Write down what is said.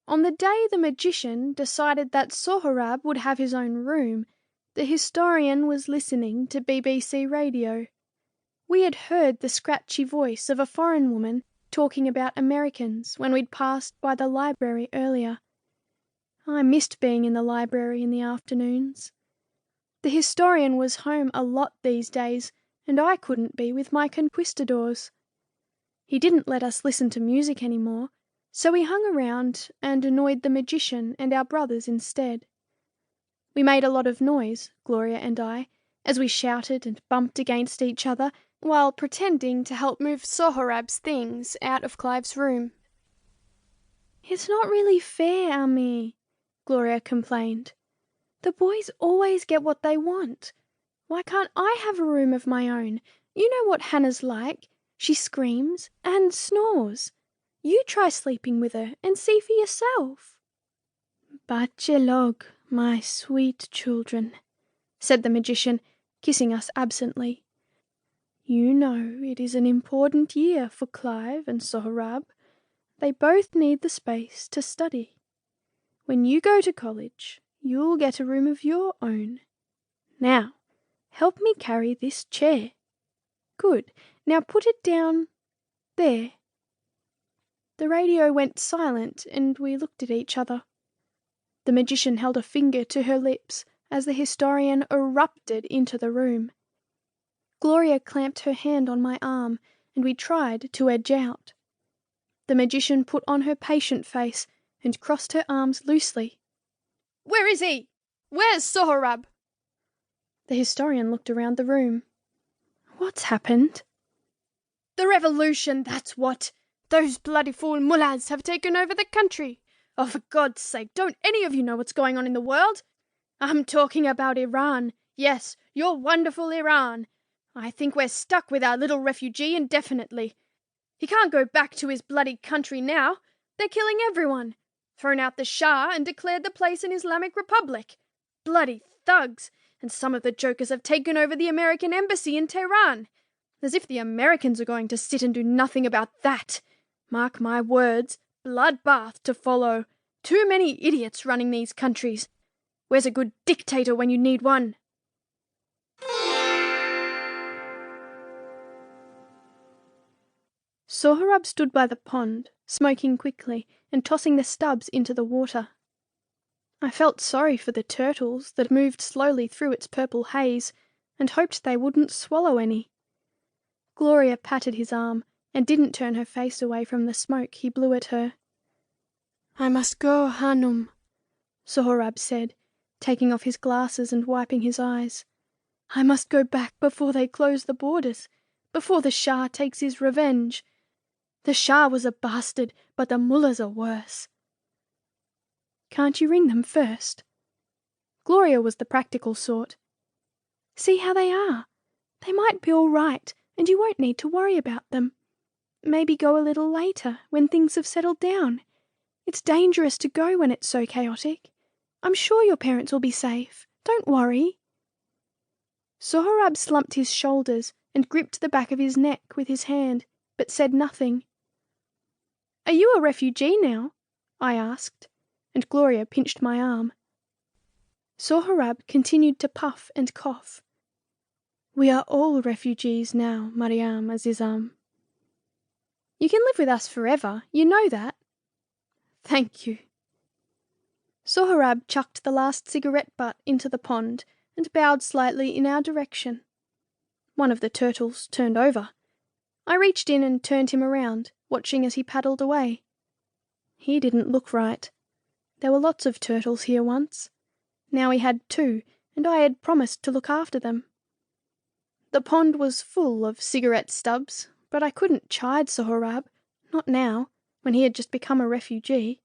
On the day the magician decided that Sohrab would have his own room, the historian was listening to BBC radio. We had heard the scratchy voice of a foreign woman talking about Americans when we'd passed by the library earlier. I missed being in the library in the afternoons. The historian was home a lot these days, and I couldn't be with my conquistadors. He didn't let us listen to music anymore, so we hung around and annoyed the magician and our brothers instead. We made a lot of noise, Gloria and I, as we shouted and bumped against each other while pretending to help move Sohrab's things out of Clive's room. "It's not really fair, Ami," Gloria complained. "The boys always get what they want. Why can't I have a room of my own? You know what Hannah's like. She screams and snores. You try sleeping with her and see for yourself." "Bachelog, my sweet children," said the magician, kissing us absently. "You know it is an important year for Clive and Sohrab. They both need the space to study. When you go to college, you'll get a room of your own. Now, help me carry this chair. Good. Now put it down there." The radio went silent and we looked at each other. The magician held a finger to her lips as the historian erupted into the room. Gloria clamped her hand on my arm and we tried to edge out. The magician put on her patient face and crossed her arms loosely. "Where is he? Where's Sohrab?" The historian looked around the room. "What's happened?" "The revolution, that's what. Those bloody fool mullahs have taken over the country. Oh, for God's sake, don't any of you know what's going on in the world? I'm talking about Iran. Yes, your wonderful Iran. I think we're stuck with our little refugee indefinitely. He can't go back to his bloody country now. They're killing everyone. Thrown out the Shah and declared the place an Islamic Republic. Bloody thugs. And some of the jokers have taken over the American embassy in Tehran. As if the Americans are going to sit and do nothing about that. Mark my words, bloodbath to follow. Too many idiots running these countries. Where's a good dictator when you need one?" Sohrab stood by the pond, smoking quickly and tossing the stubs into the water. I felt sorry for the turtles that moved slowly through its purple haze and hoped they wouldn't swallow any. Gloria patted his arm and didn't turn her face away from the smoke he blew at her. "I must go, Hanum," Sohrab said, taking off his glasses and wiping his eyes. "I must go back before they close the borders, before the Shah takes his revenge. The Shah was a bastard, but the mullahs are worse." "Can't you ring them first?" Gloria was the practical sort. "See how they are. They might be all right, and you won't need to worry about them. Maybe go a little later, when things have settled down. It's dangerous to go when it's so chaotic. I'm sure your parents will be safe. Don't worry." Sohrab slumped his shoulders and gripped the back of his neck with his hand, but said nothing. "Are you a refugee now?" I asked, and Gloria pinched my arm. Sohrab continued to puff and cough. "We are all refugees now, Mariam Azizam." "You can live with us forever, you know that." "Thank you." Sohrab chucked the last cigarette butt into the pond and bowed slightly in our direction. One of the turtles turned over. I reached in and turned him around, watching as he paddled away. He didn't look right. There were lots of turtles here once. Now he had 2, and I had promised to look after them. The pond was full of cigarette stubs, but I couldn't chide Sohrab, not now, when he had just become a refugee.